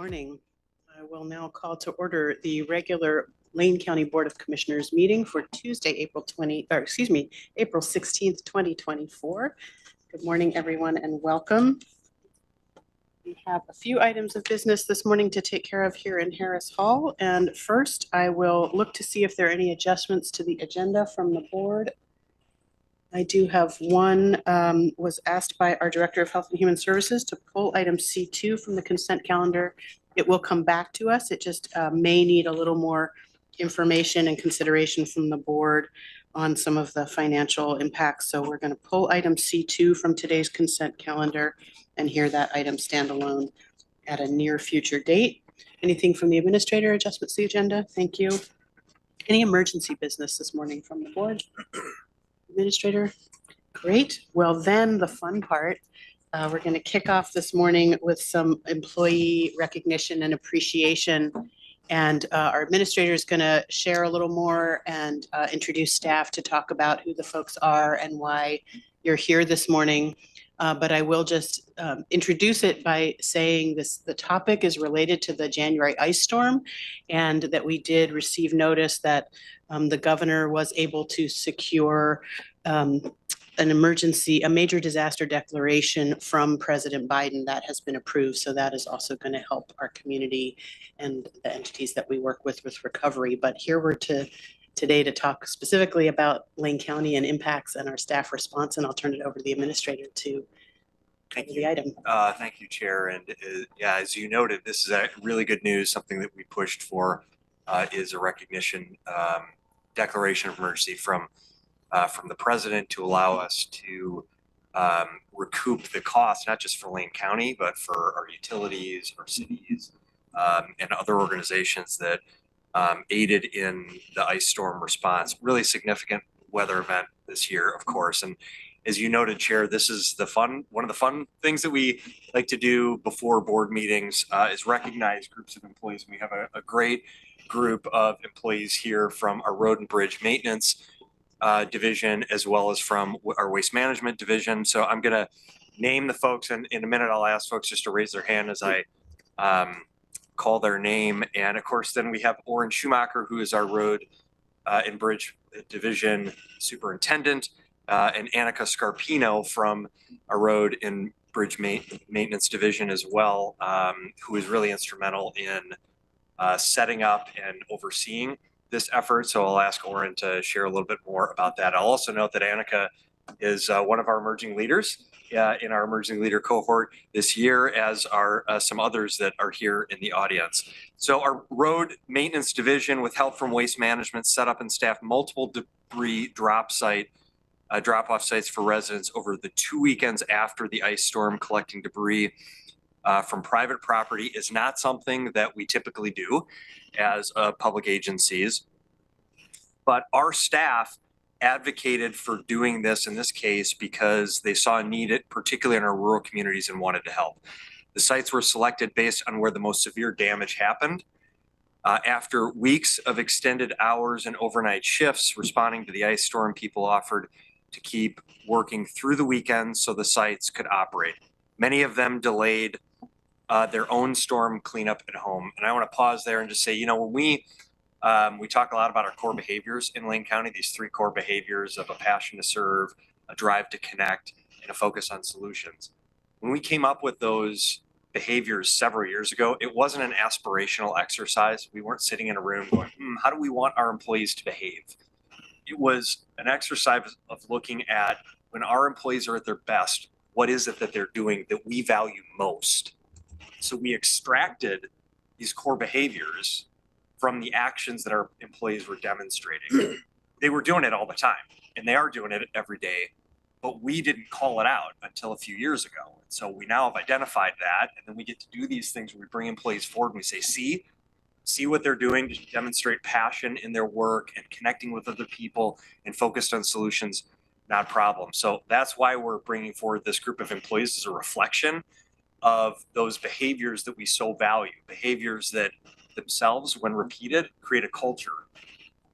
morning. I will now call to order the regular Lane County Board of Commissioners meeting for Tuesday, April 16th, 2024. Good morning, everyone, and welcome. We have a few items of business this morning to take care of here in Harris Hall. And first, I will look to see if there are any adjustments to the agenda from the board. I do have one, was asked by our Director of Health and Human Services to pull item C2 from the consent calendar. It will come back to us. It just may need a little more information and consideration from the board on some of the financial impacts. So we're going to pull item C2 from today's consent calendar and hear that item stand alone at a near future date. Anything from the administrator, adjustments to the agenda? Thank you. Any emergency business this morning from the board? Administrator? Great. Well, then the fun part, we're going to kick off this morning with some employee recognition and appreciation. And our administrator is going to share a little more and introduce staff to talk about who the folks are and why you're here this morning. But I will just introduce it by saying the topic is related to the January ice storm, and that we did receive notice that the governor was able to secure an emergency, a major disaster declaration from President Biden that has been approved. So that is also going to help our community and the entities that we work with recovery. But here we're today to talk specifically about Lane County and impacts and our staff response, and I'll turn it over to the administrator to cover the item. Thank you, Chair. And yeah, as you noted, this is a really good news. Something that we pushed for is a recognition declaration of emergency from the president to allow us to recoup the cost, not just for Lane County, but for our utilities, our cities, and other organizations that aided in the ice storm response. Really significant weather event this year, of course. And as you noted, Chair, this is one of the fun things that we like to do before board meetings is recognize groups of employees. We have a great group of employees here from our road and bridge maintenance division, as well as from our waste management division. So I'm going to name the folks, and in a minute I'll ask folks just to raise their hand as I call their name. And of course, then we have Oren Schumacher, who is our road and bridge division superintendent, and Annika Scarpino from our road and bridge maintenance division as well, who is really instrumental in setting up and overseeing this effort. So I'll ask Oren to share a little bit more about that. I'll also note that Annika is one of our emerging leaders in our emerging leader cohort this year, as are some others that are here in the audience. So our road maintenance division, with help from waste management, set up and staffed multiple debris drop-off sites for residents over the 2 weekends after the ice storm. Collecting debris from private property is not something that we typically do as public agencies, but our staff advocated for doing this in this case because they saw a need, particularly in our rural communities, and wanted to help. The sites were selected based on where the most severe damage happened. After weeks of extended hours and overnight shifts responding to the ice storm, people offered to keep working through the weekends so the sites could operate. Many of them delayed their own storm cleanup at home. And I want to pause there and just say, you know, when we talk a lot about our core behaviors in Lane County, these 3 core behaviors of a passion to serve, a drive to connect, and a focus on solutions. When we came up with those behaviors several years ago, it wasn't an aspirational exercise. We weren't sitting in a room going, how do we want our employees to behave? It was an exercise of looking at, when our employees are at their best, what is it that they're doing that we value most? So we extracted these core behaviors from the actions that our employees were demonstrating. They were doing it all the time, and they are doing it every day, but we didn't call it out until a few years ago. And so we now have identified that, and then we get to do these things where we bring employees forward and we say, see what they're doing to demonstrate passion in their work and connecting with other people and focused on solutions, not problems. So that's why we're bringing forward this group of employees as a reflection of those behaviors that we so value, behaviors that themselves, when repeated, create a culture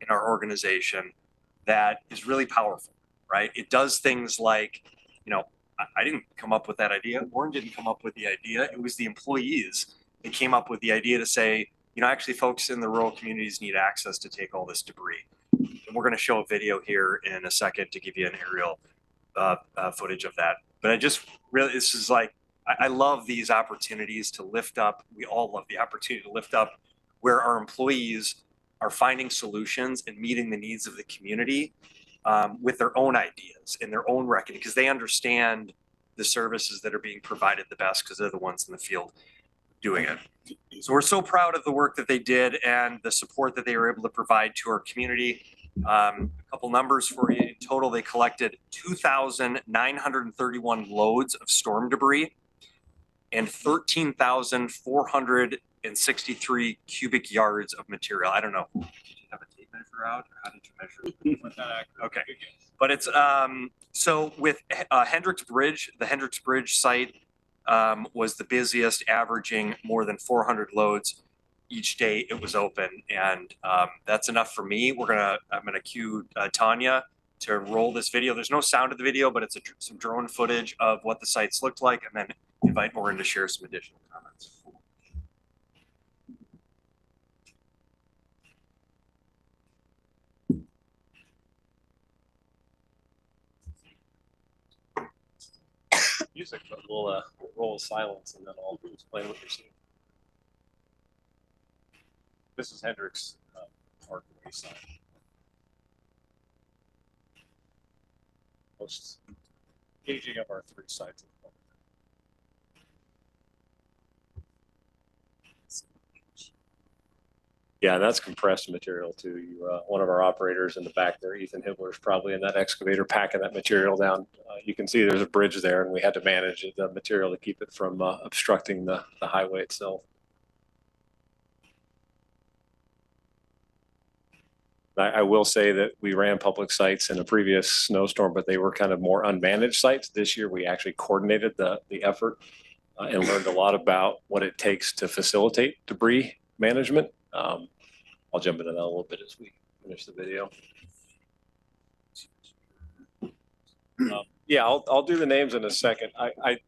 in our organization that is really powerful, right? It does things like, you know, I didn't come up with that idea. Warren didn't come up with the idea. It was the employees they came up with the idea to say, actually folks in the rural communities need access to take all this debris. And we're going to show a video here in a second to give you an aerial footage of that. But this is like, I love these opportunities to lift up. We all love the opportunity to lift up where our employees are finding solutions and meeting the needs of the community with their own ideas and their own reckoning, because they understand the services that are being provided the best because they're the ones in the field doing it. So we're so proud of the work that they did and the support that they were able to provide to our community. A couple numbers for you. In total, they collected 2,931 loads of storm debris and 13,463 cubic yards of material. I don't know. Did you have a tape measure out, or how did you measure it? Okay, but it's so with Hendricks Bridge, the Hendricks Bridge site was the busiest, averaging more than 400 loads each day it was open, and that's enough for me. I'm gonna cue Tanya to roll this video. There's no sound of the video, but it's some drone footage of what the sites looked like, and then invite Orin to share some additional comments. Music, but we'll roll silence and then I'll explain what you're seeing. This is Hendricks Park East Side. Most engaging of our 3 sites. Yeah, that's compressed material too. One of our operators in the back there, Ethan Hibbler, is probably in that excavator packing that material down. You can see there's a bridge there, and we had to manage the material to keep it from obstructing the highway itself. I will say that we ran public sites in a previous snowstorm, but they were kind of more unmanaged sites. This year, we actually coordinated the effort and learned a lot about what it takes to facilitate debris management. I'll jump into that a little bit as we finish the video. Yeah, I'll do the names in a second.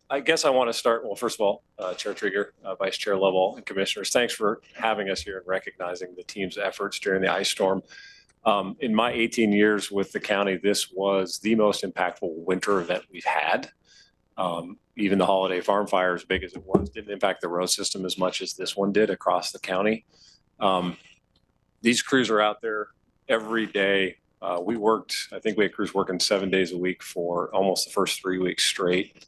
I guess I want to start. Well, first of all, Chair Trieger, Vice Chair Lovell, and Commissioners, thanks for having us here and recognizing the team's efforts during the ice storm. In my 18 years with the county, this was the most impactful winter event we've had. Even the holiday farm fire, as big as it was, didn't impact the road system as much as this one did across the county. These crews are out there every day. We worked, I think we had crews working 7 days a week for almost the first 3 weeks straight,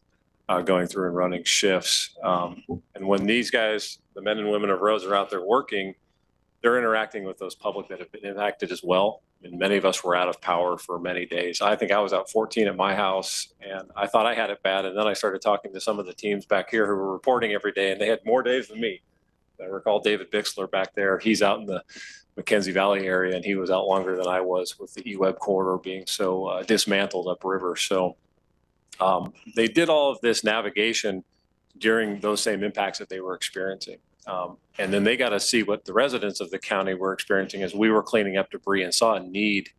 going through and running shifts. And when these guys, the men and women of roads, are out there working, they're interacting with those public that have been impacted as well. And many of us were out of power for many days. I think I was out 14 at my house, and I thought I had it bad. And then I started talking to some of the teams back here who were reporting every day, and they had more days than me. I recall David Bixler back there. He's out in the McKenzie Valley area, and he was out longer than I was with the eWeb corridor being so dismantled upriver. So they did all of this navigation during those same impacts that they were experiencing. And then they got to see what the residents of the county were experiencing as we were cleaning up debris, and saw a need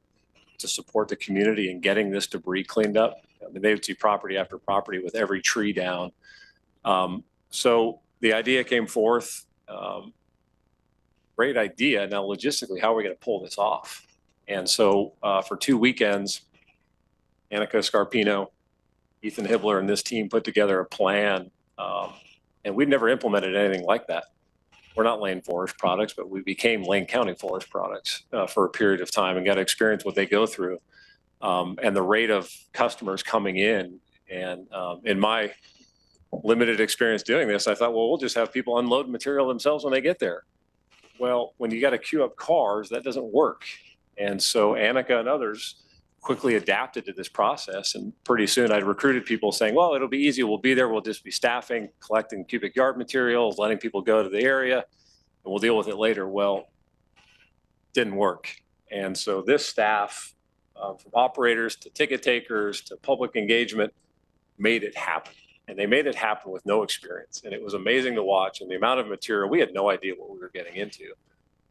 to support the community in getting this debris cleaned up. I mean, they would see property after property with every tree down. So the idea came forth. Great idea. Now, logistically, how are we going to pull this off? And so for 2 weekends, Annika Scarpino, Ethan Hibbler, and this team put together a plan. And we'd never implemented anything like that. We're not Lane Forest Products, but we became Lane County Forest Products for a period of time and got to experience what they go through and the rate of customers coming in. And in my limited experience doing this, I thought, well, we'll just have people unload material themselves when they get there. Well, when you got to queue up cars, that doesn't work. And so Annika and others quickly adapted to this process. And pretty soon I'd recruited people saying, well, it'll be easy. We'll be there. We'll just be staffing, collecting cubic yard materials, letting people go to the area, and we'll deal with it later. Well, didn't work. And so this staff, from operators to ticket takers to public engagement, made it happen. And they made it happen with no experience. And it was amazing to watch. And the amount of material, we had no idea what we were getting into.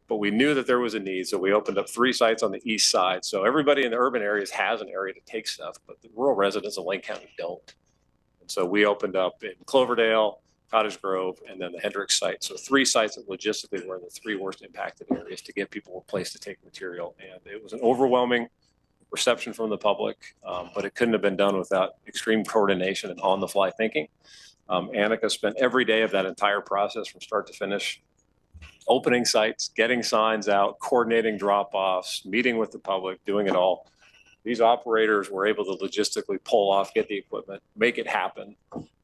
But we knew that there was a need. So we opened up 3 sites on the east side. So everybody in the urban areas has an area to take stuff, but the rural residents of Lane County don't. And so we opened up in Cloverdale, Cottage Grove, and then the Hendricks site. So 3 sites that logistically were in the 3 worst impacted areas to get people a place to take material. And it was an overwhelming reception from the public, but it couldn't have been done without extreme coordination and on-the-fly thinking. Annika spent every day of that entire process from start to finish, opening sites, getting signs out, coordinating drop-offs, meeting with the public, doing it all. These operators were able to logistically pull off, get the equipment, make it happen.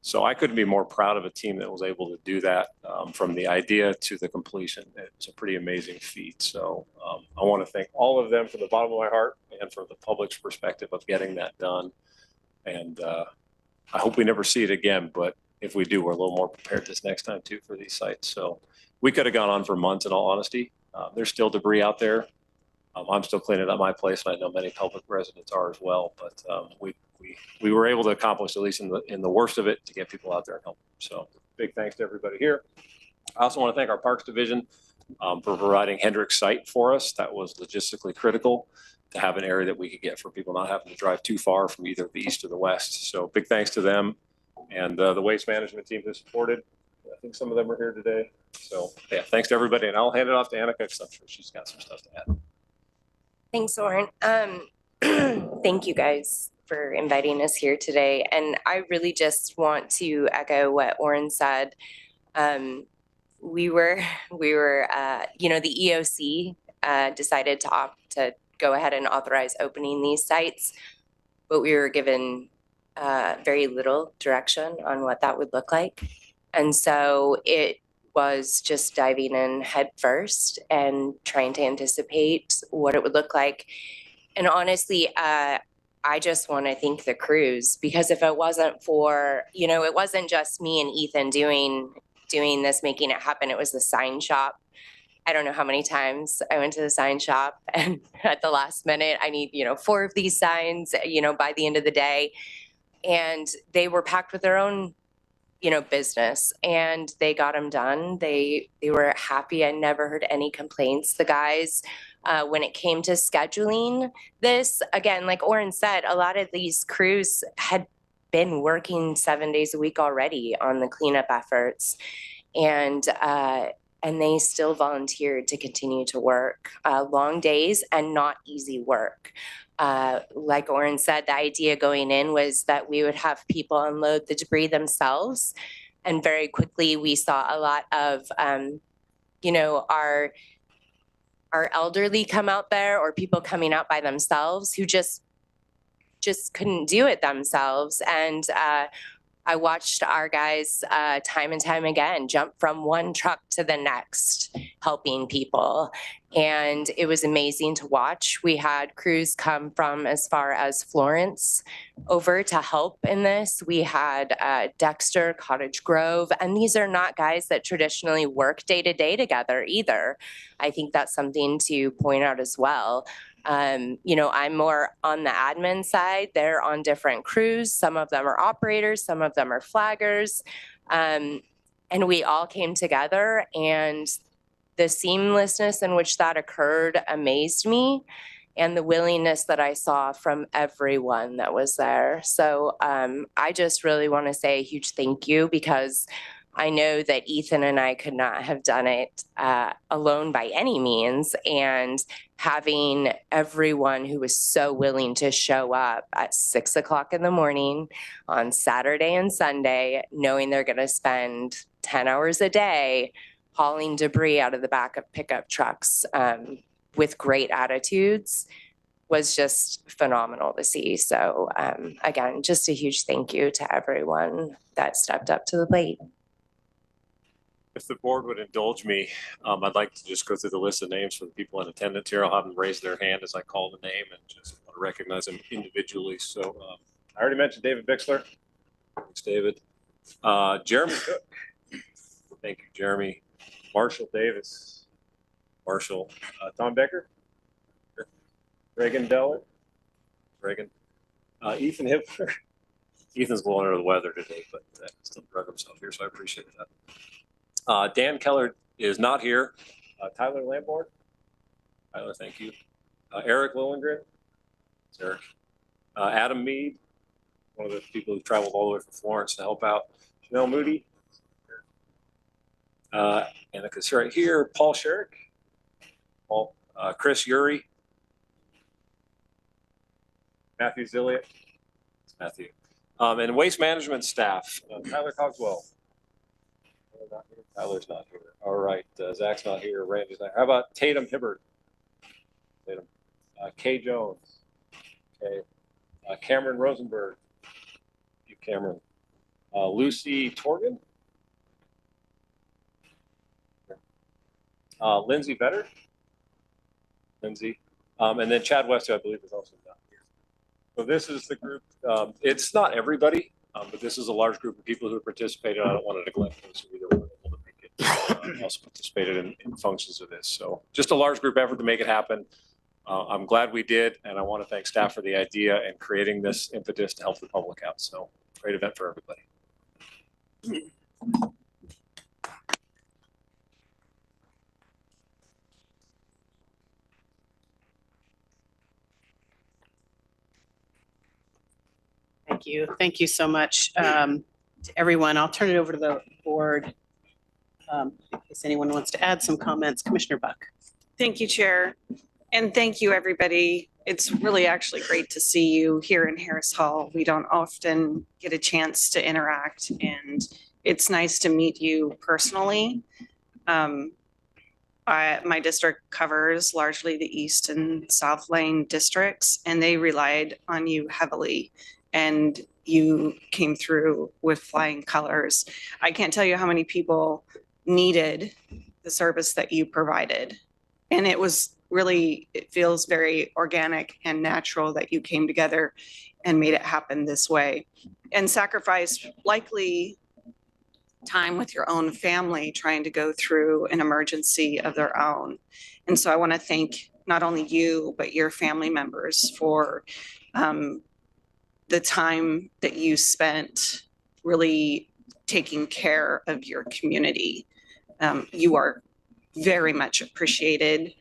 So I couldn't be more proud of a team that was able to do that from the idea to the completion. It's a pretty amazing feat. So I want to thank all of them from the bottom of my heart and from the public's perspective of getting that done. And I hope we never see it again, but if we do, we're a little more prepared this next time too for these sites. So we could have gone on for months in all honesty. There's still debris out there. I'm still cleaning up my place, and I know many public residents are as well. But we were able to accomplish, at least in the worst of it, to get people out there and help. So big thanks to everybody here. I also want to thank our Parks Division for providing Hendricks site for us. That was logistically critical to have an area that we could get for people not having to drive too far from either the east or the west. So big thanks to them and the waste management team who supported. I think some of them are here today. So yeah, thanks to everybody, and I'll hand it off to Annika because I'm sure she's got some stuff to add. Thanks, Lauren. Thank you guys for inviting us here today. And I really just want to echo what Lauren said. We were, you know, the EOC decided to opt to go ahead and authorize opening these sites, but we were given very little direction on what that would look like. And so it was just diving in head first and trying to anticipate what it would look like. And honestly, I just want to thank the crews, because if it wasn't for, you know, it wasn't just me and Ethan doing this, making it happen. It was the sign shop. I don't know how many times I went to the sign shop and at the last minute, I need, you know, 4 of these signs, you know, by the end of the day. And they were packed with their own, you know, business, and they got them done. They were happy. I never heard any complaints. The guys, when it came to scheduling this, again, like Oren said, a lot of these crews had been working 7 days a week already on the cleanup efforts, and they still volunteered to continue to work long days and not easy work. Like Oren said, the idea going in was that we would have people unload the debris themselves. And very quickly, we saw a lot of, you know, our elderly come out there, or people coming out by themselves who just couldn't do it themselves. And I watched our guys time and time again jump from one truck to the next, helping people. And it was amazing to watch. We had crews come from as far as Florence over to help in this. We had Dexter, Cottage Grove, and these are not guys that traditionally work day to day together either. I think that's something to point out as well. You know, I'm more on the admin side. They're on different crews. Some of them are operators, some of them are flaggers. And we all came together, and the seamlessness in which that occurred amazed me, and the willingness that I saw from everyone that was there. So I just really want to say a huge thank you, because I know that Ethan and I could not have done it alone by any means. And having everyone who was so willing to show up at 6 o'clock in the morning on Saturday and Sunday, knowing they're going to spend 10 hours a day hauling debris out of the back of pickup trucks with great attitudes, was just phenomenal to see. So again, just a huge thank you to everyone that stepped up to the plate. If the board would indulge me, I'd like to just go through the list of names for the people in attendance here. I'll have them raise their hand as I call the name, and just want to recognize them individually. So I already mentioned David Bixler. Thanks, David. Jeremy Cook. Thank you, Jeremy. Marshall Davis. Marshall. Tom Becker. Reagan Deller. Reagan. Ethan Hipler. Ethan's a little under the weather today, but still drug himself here, so I appreciate that. Dan Keller is not here. Tyler Lamborn. Tyler, thank you. Eric Lillengren. It's Eric. Adam Mead, one of the people who traveled all the way from Florence to help out. Chanel Moody. Annika right here, Paul Sherrick, Paul, Chris Uri, Matthew Zilliott, Matthew, and waste management staff, Tyler Cogswell. Tyler's not here. All right, Zach's not here. Randy's not here. How about Tatum Hibbert? Tatum. Kay Jones. Okay. Cameron Rosenberg. You, Cameron. Lucy Torgan. Lindsay Vetter. Lindsay. And then Chad West, who I believe is also not here. So this is the group. It's not everybody, but this is a large group of people who participated. I don't want to neglect those who either weren't able to make it, also participated in functions of this. So just a large group effort to make it happen. I'm glad we did, and I want to thank staff for the idea and creating this impetus to help the public out. So great event for everybody. Thank you. Thank you so much to everyone. I'll turn it over to the board in case anyone wants to add some comments. Commissioner Buck. Thank you, Chair. And thank you, everybody. It's really actually great to see you here in Harris Hall. We don't often get a chance to interact, and it's nice to meet you personally. My district covers largely the East and South Lane districts, and they relied on you heavily. And you came through with flying colors. I can't tell you how many people needed the service that you provided. And it was really, it feels very organic and natural that you came together and made it happen this way. And sacrificed likely time with your own family trying to go through an emergency of their own. And so I want to thank not only you, but your family members for the time that you spent really taking care of your community. You are very much appreciated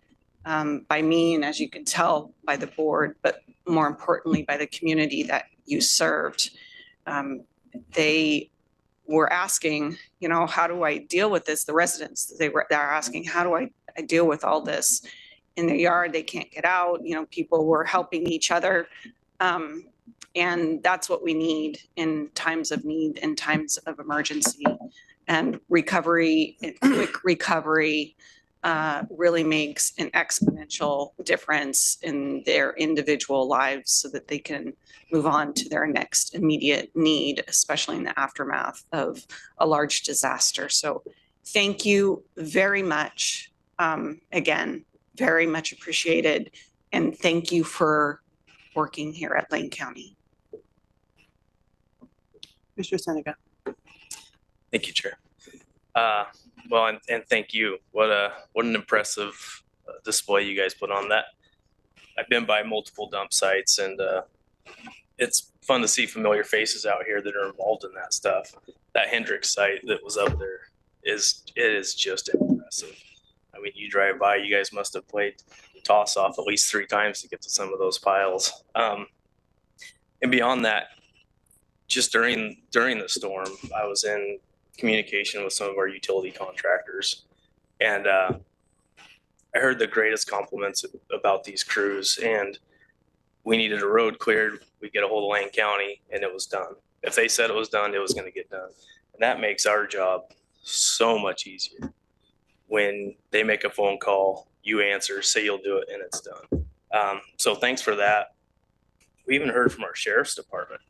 by me, and as you can tell, by the board, but more importantly, by the community that you served. They were asking, you know, how do I deal with this? The residents, they're asking, how do I deal with all this in their yard? They can't get out. You know, people were helping each other. And that's what we need in times of need and times of emergency. And recovery, quick recovery really makes an exponential difference in their individual lives so that they can move on to their next immediate need, especially in the aftermath of a large disaster. So thank you very much. Again, very much appreciated. And thank you for working here at Lane County. Mr. Seneca. Thank you, Chair. Well, and thank you. What an impressive display you guys put on that. I've been by multiple dump sites, and it's fun to see familiar faces out here that are involved in that stuff. That Hendricks site that was up there is just impressive. I mean, you drive by, you guys must have played toss off at least 3 times to get to some of those piles. And beyond that, just during the storm, I was in communication with some of our utility contractors, and I heard the greatest compliments about these crews. And we needed a road cleared, we get a hold of Lane County, and it was done. If they said it was done, it was going to get done, and that makes our job so much easier. When they make a phone call, you answer, say you'll do it, and it's done. So thanks for that. We even heard from our sheriff's department.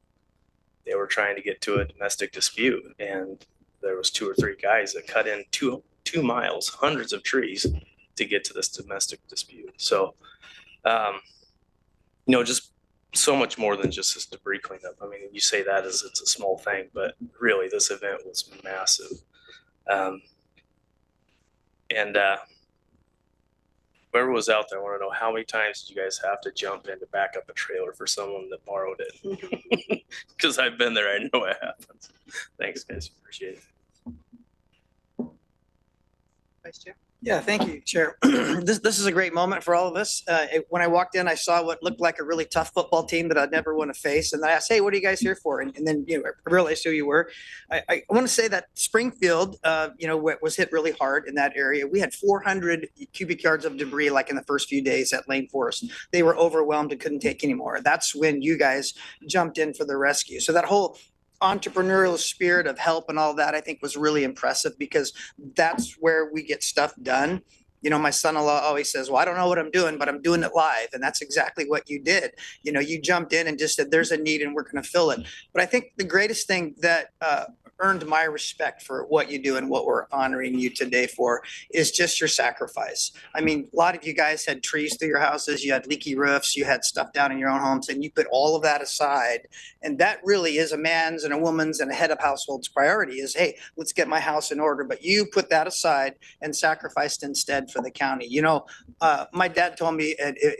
They were trying to get to a domestic dispute, and there was 2 or 3 guys that cut in 2 miles, hundreds of trees to get to this domestic dispute. So, you know, just so much more than just this debris cleanup. I mean, you say that as it's a small thing, but really this event was massive. Whoever was out there, I want to know, how many times did you guys have to jump in to back up a trailer for someone that borrowed it? Because I've been there, I know it happens. Thanks, guys. Appreciate it. Vice Chair. Yeah, thank you, Chair. This is a great moment for all of us. When I walked in, I saw what looked like a really tough football team that I'd never want to face. And I asked, hey, what are you guys here for? And then, I realized who you were. I want to say that Springfield, was hit really hard in that area. We had 400 cubic yards of debris like in the first few days at Lane Forest. They were overwhelmed and couldn't take any more. That's when you guys jumped in for the rescue. So that whole entrepreneurial spirit of help and all that, I think was really impressive because that's where we get stuff done. My son-in-law always says, well, I don't know what I'm doing, but I'm doing it live. And that's exactly what you did. You jumped in and just said, there's a need and we're going to fill it. But I think the greatest thing that earned my respect for what you do and what we're honoring you today for is just your sacrifice. I mean, a lot of you guys had trees through your houses, you had leaky roofs, you had stuff down in your own homes, and you put all of that aside. And that really is a man's and a woman's and a head of household's priority is, hey, let's get my house in order. But you put that aside and sacrificed instead for the county. My dad told me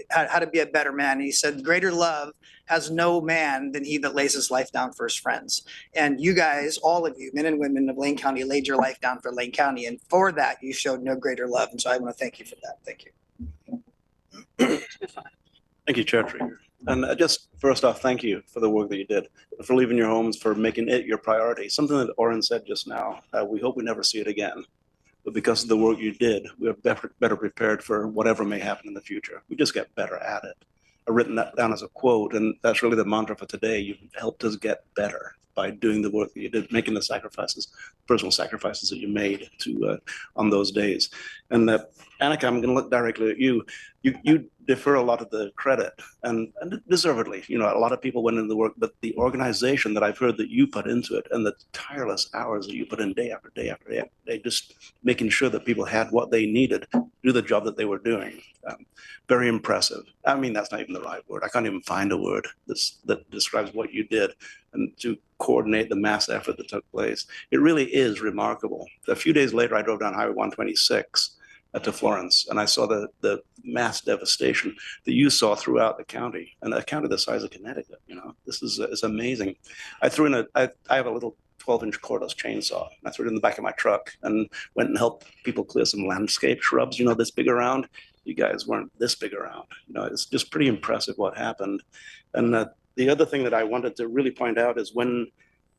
how to be a better man. And he said, greater love has no man than he that lays his life down for his friends. And you guys, all of you, men and women of Lane County, laid your life down for Lane County. And for that, you showed no greater love. And so I want to thank you for that. Thank you. Thank you, Chair Trigger. And just first off, thank you for the work that you did, for leaving your homes, for making it your priority. Something that Oren said just now, we hope we never see it again. But because of the work you did, we are better prepared for whatever may happen in the future. We just get better at it. I've written that down as a quote, and that's really the mantra for today. You've helped us get better by doing the work that you did, making the sacrifices, personal sacrifices that you made on those days. And Annika, I'm going to look directly at you. You defer a lot of the credit, and deservedly. A lot of people went into the work, but the organization that I've heard that you put into it, and the tireless hours that you put in day after day after day after day, just making sure that people had what they needed to do the job that they were doing. Very impressive. I mean, that's not even the right word. I can't even find a word that describes what you did, and to coordinate the mass effort that took place. It really is remarkable. A few days later, I drove down Highway 126 to Florence, and I saw the mass devastation that you saw throughout the county, and a county the size of Connecticut. This is amazing. I have a little 12-inch cordless chainsaw, and I threw it in the back of my truck and went and helped people clear some landscape shrubs, this big around. You guys weren't this big around. It's just pretty impressive what happened. And the other thing that I wanted to really point out is when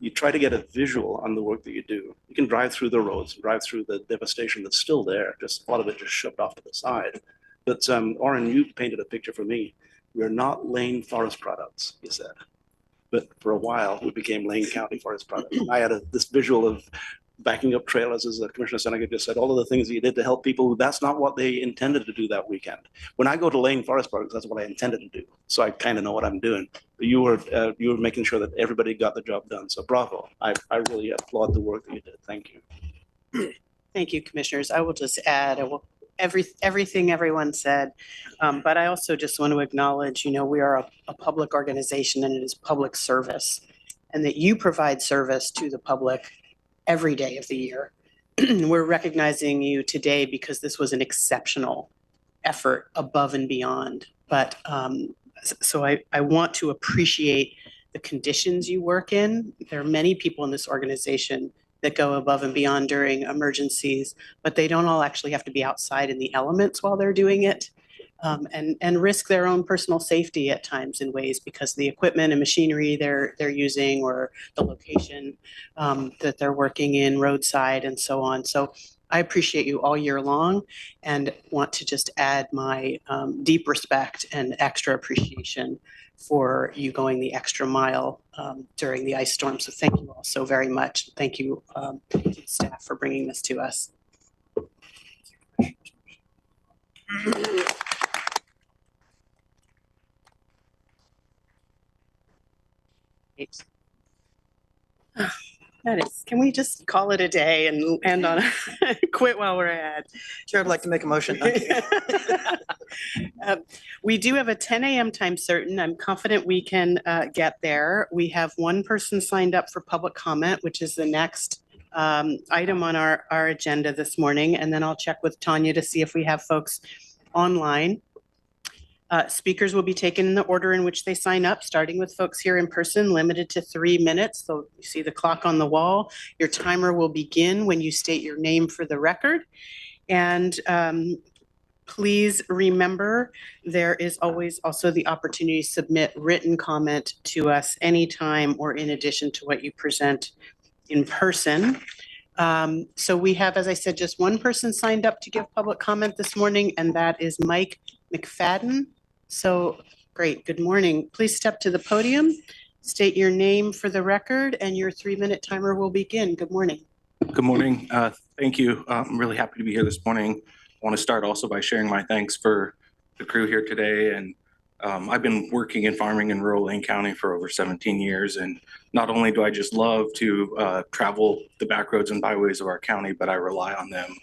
you try to get a visual on the work that you do, you can drive through the roads, drive through the devastation that's still there, just a lot of it just shoved off to the side. But Oren, you painted a picture for me. We are not Lane Forest Products, you said. But for a while, we became Lane County Forest Products. I had this visual of backing up trailers, as Commissioner Seneca just said, all of the things that you did to help people. That's not what they intended to do that weekend. When I go to Lane Forest Products, that's what I intended to do. So I kind of know what I'm doing. But you were making sure that everybody got the job done. So bravo. I really applaud the work that you did. Thank you. Thank you, commissioners. I will just add, everything everyone said, but I also just want to acknowledge, we are a public organization and it is public service, and that you provide service to the public every day of the year. We're recognizing you today because this was an exceptional effort above and beyond. But so I want to appreciate the conditions you work in. There are many people in this organization that go above and beyond during emergencies, but they don't all actually have to be outside in the elements while they're doing it. And risk their own personal safety at times in ways because the equipment and machinery they're using, or the location that they're working in, roadside and so on. So I appreciate you all year long, and want to just add my deep respect and extra appreciation for you going the extra mile during the ice storm. So thank you all so very much. Thank you to the staff for bringing this to us. That is, can we just call it a day and end on quit while we're ahead? Chair, I'd like to make a motion. We do have a 10 a.m. time certain. I'm confident we can get there. We have one person signed up for public comment, which is the next item on our agenda this morning. And then I'll check with Tanya to see if we have folks online. Speakers will be taken in the order in which they sign up, starting with folks here in person, limited to 3 minutes. So you see the clock on the wall. Your timer will begin when you state your name for the record. And please remember, there is always also the opportunity to submit written comment to us anytime or in addition to what you present in person. So we have, as I said, just one person signed up to give public comment this morning, and that is Mike McFadden. So great, good morning. Please step to the podium, state your name for the record, and your 3-minute timer will begin. Good morning. Good morning. Thank you. I'm really happy to be here this morning. I want to start also by sharing my thanks for the crew here today. And I've been working in farming in rural Lane County for over 17 years. And not only do I just love to travel the back roads and byways of our county, but I rely on them.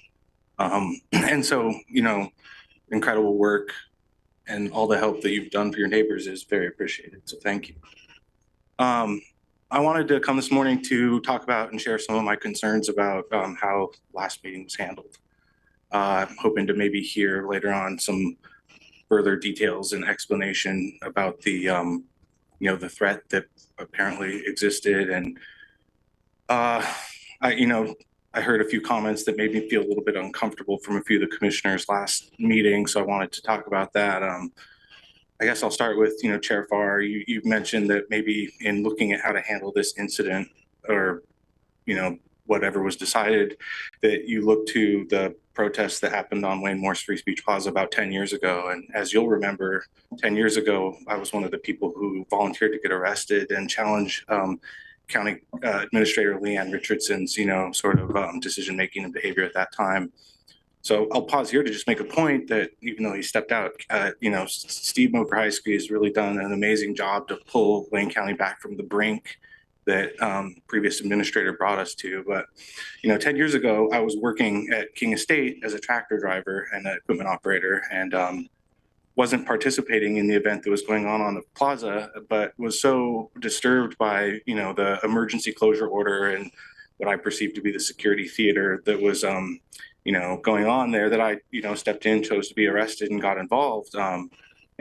And so, you know, incredible work and all the help that you've done for your neighbors is very appreciated. So thank you. I wanted to come this morning to talk about and share some of my concerns about how last meeting was handled. I'm hoping to maybe hear later on some further details and explanation about the, you know, the threat that apparently existed. And I heard a few comments that made me feel a little bit uncomfortable from a few of the commissioners last meeting. So I wanted to talk about that. I guess I'll start with, you know, Chair Farr, you mentioned that maybe in looking at how to handle this incident or, you know, whatever was decided, that you look to the protests that happened on Wayne Morse Free Speech Plaza about 10 years ago. And as you'll remember, 10 years ago, I was one of the people who volunteered to get arrested and challenge County Administrator Leanne Richardson's, you know, sort of decision-making and behavior at that time. So I'll pause here to just make a point that even though he stepped out, you know, Steve Mokrajski has really done an amazing job to pull Wayne County back from the brink that previous administrator brought us to. But, you know, 10 years ago, I was working at King Estate as a tractor driver and an equipment operator and wasn't participating in the event that was going on the plaza, but was so disturbed by, you know, the emergency closure order and what I perceived to be the security theater that was, you know, going on there that I, you know, stepped in, chose to be arrested and got involved.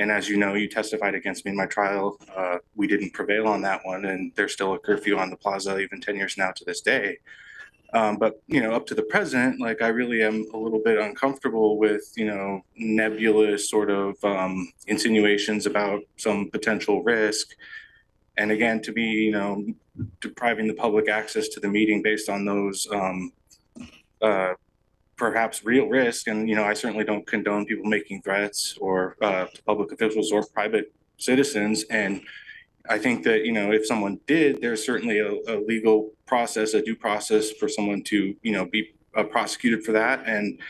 And as you know, you testified against me in my trial. We didn't prevail on that one. And there's still a curfew on the plaza even 10 years now to this day. But, you know, up to the present, like I really am a little bit uncomfortable with, you know, nebulous sort of insinuations about some potential risk. And again, to be, you know, depriving the public access to the meeting based on those perhaps real risk. And, you know, I certainly don't condone people making threats or to public officials or private citizens. And I think that, you know, if someone did, there's certainly a legal process, a due process for someone to, you know, be prosecuted for that. And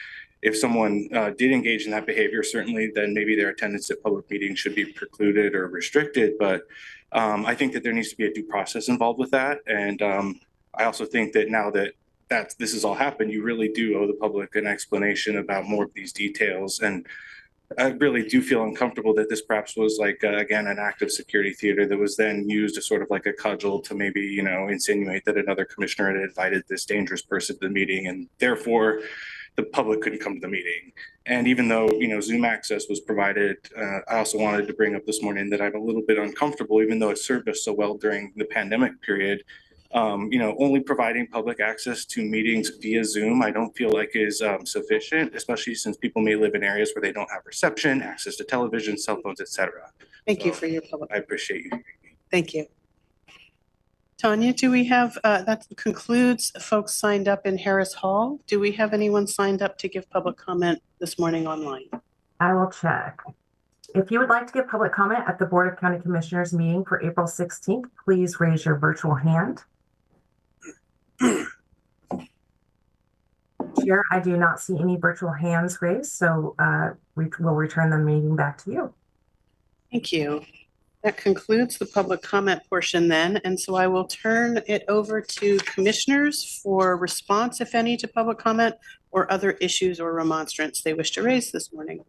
if someone did engage in that behavior, certainly then maybe their attendance at public meetings should be precluded or restricted. But I think that there needs to be a due process involved with that. And I also think that now that this has all happened, you really do owe the public an explanation about more of these details. And I really do feel uncomfortable that this perhaps was like, again, an active security theater that was then used as sort of like a cudgel to maybe, you know, insinuate that another commissioner had invited this dangerous person to the meeting and therefore the public couldn't come to the meeting. And even though, you know, Zoom access was provided, I also wanted to bring up this morning that I'm a little bit uncomfortable, even though it served us so well during the pandemic period. You know, only providing public access to meetings via Zoom, I don't feel like is sufficient, especially since people may live in areas where they don't have reception, access to television, cell phones, etc. Thank you for your public. I appreciate you. Thank you. Tanya, do we have, that concludes folks signed up in Harris Hall. Do we have anyone signed up to give public comment this morning online? I will check. If you would like to give public comment at the Board of County Commissioners meeting for April 16th, please raise your virtual hand. Chair, I do not see any virtual hands raised, so we will return the meeting back to you. Thank you. That concludes the public comment portion then, and so I will turn it over to commissioners for response, if any, to public comment or other issues or remonstrance they wish to raise this morning.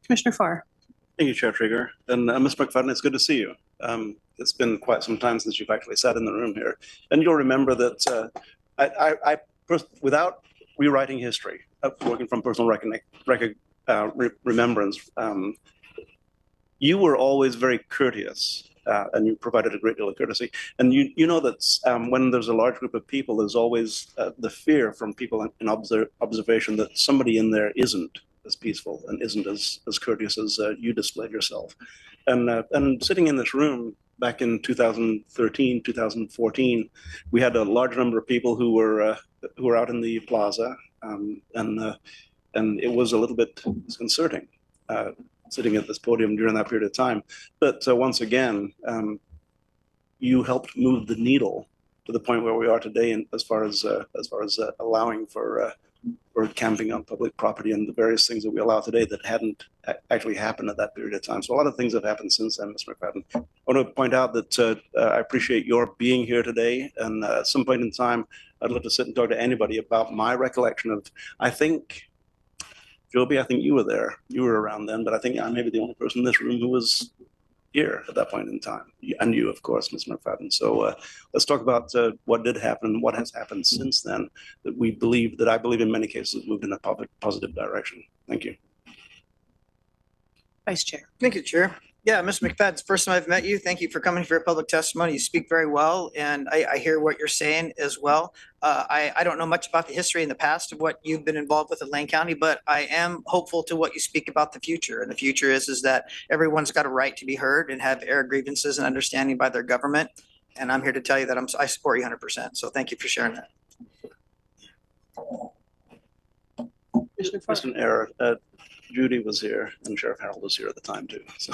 Commissioner Farr. Thank you, Chair Trigger. And Ms. McFadden, it's good to see you. It's been quite some time since you've actually sat in the room here. And you'll remember that without rewriting history, working from personal remembrance, you were always very courteous and you provided a great deal of courtesy. And you know that when there's a large group of people, there's always the fear from people in observation that somebody in there isn't as peaceful and isn't as courteous as you displayed yourself. And sitting in this room back in 2013, 2014, we had a large number of people who were out in the plaza, and it was a little bit disconcerting sitting at this podium during that period of time. But once again, you helped move the needle to the point where we are today, and as far as allowing for camping on public property and the various things that we allow today that hadn't actually happened at that period of time. So a lot of things have happened since then, Mr. McFadden. I want to point out that I appreciate your being here today, and at some point in time, I'd love to sit and talk to anybody about my recollection of, I think, Joby, I think you were there. You were around then, but I think I may be the only person in this room who was here at that point in time. And you, of course, Ms. McFadden. So let's talk about what did happen, what has happened since then that I believe in many cases moved in a positive direction. Thank you. Vice Chair. Thank you, Chair. Yeah, Ms. McFadden, it's the first time I've met you. Thank you for coming for your public testimony. You speak very well, and I hear what you're saying as well. I don't know much about the history in the past of what you've been involved with in Lane County, but I am hopeful to what you speak about the future. And the future is that everyone's got a right to be heard and have air grievances and understanding by their government. And I'm here to tell you that I support you 100%. So thank you for sharing that. Just an error. Judy was here and Sheriff Harold was here at the time too. So.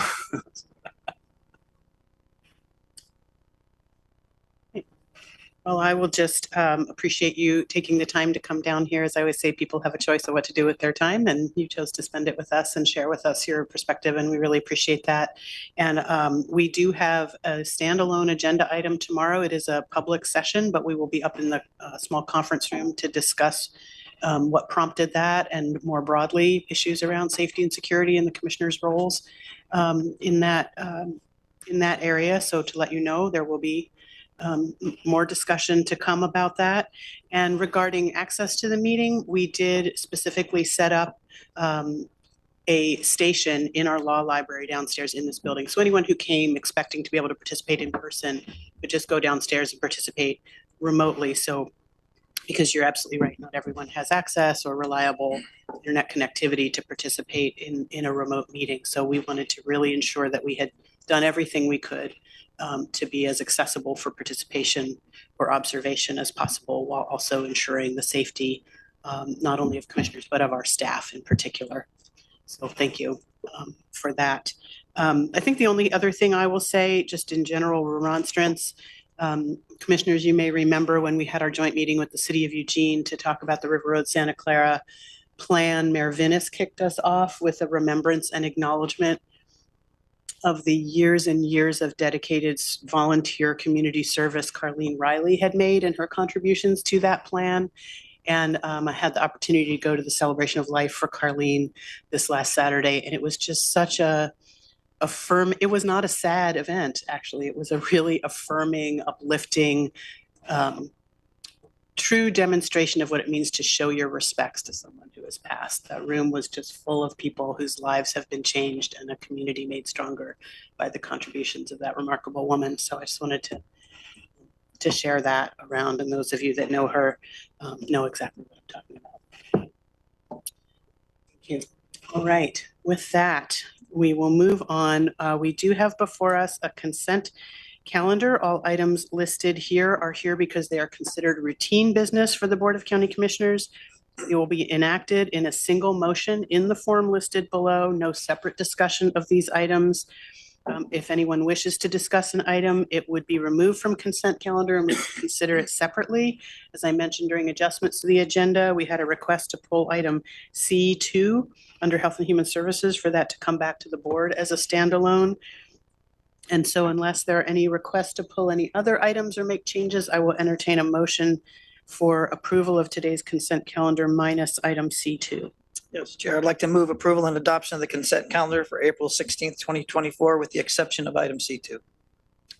Well, I will just appreciate you taking the time to come down here. As I always say, people have a choice of what to do with their time, and you chose to spend it with us and share with us your perspective, and we really appreciate that. And we do have a standalone agenda item tomorrow. It is a public session, but we will be up in the small conference room to discuss what prompted that, and more broadly, issues around safety and security and the commissioner's roles in that area. So to let you know, there will be more discussion to come about that. And regarding access to the meeting, we did specifically set up a station in our law library downstairs in this building. So anyone who came expecting to be able to participate in person could just go downstairs and participate remotely. So because you're absolutely right, not everyone has access or reliable internet connectivity to participate in a remote meeting. So we wanted to really ensure that we had done everything we could to be as accessible for participation or observation as possible, while also ensuring the safety not only of commissioners, but of our staff in particular. So thank you for that. I think the only other thing I will say, just in general remonstrance, commissioners, you may remember when we had our joint meeting with the city of Eugene to talk about the River Road Santa Clara plan, Mayor Vinnis kicked us off with a remembrance and acknowledgement of the years and years of dedicated volunteer community service Carlene Riley had made and her contributions to that plan. And I had the opportunity to go to the Celebration of Life for Carlene this last Saturday, and it was just such it was not a sad event, actually. It was a really affirming, uplifting, true demonstration of what it means to show your respects to someone who has passed. That room was just full of people whose lives have been changed and a community made stronger by the contributions of that remarkable woman. So I just wanted to share that around, and those of you that know her know exactly what I'm talking about. Thank you. All right, with that, we will move on. We do have before us a consent calendar. All items listed here are here because they are considered routine business for the Board of County Commissioners. It will be enacted in a single motion in the form listed below. No separate discussion of these items. If anyone wishes to discuss an item, it would be removed from consent calendar and we would consider it separately. As I mentioned during adjustments to the agenda, we had a request to pull item C2 under Health and Human Services for that to come back to the board as a standalone. And so unless there are any requests to pull any other items or make changes, I will entertain a motion for approval of today's consent calendar minus item C2. Yes, Chair, I'd like to move approval and adoption of the consent calendar for April 16th, 2024, with the exception of item C2.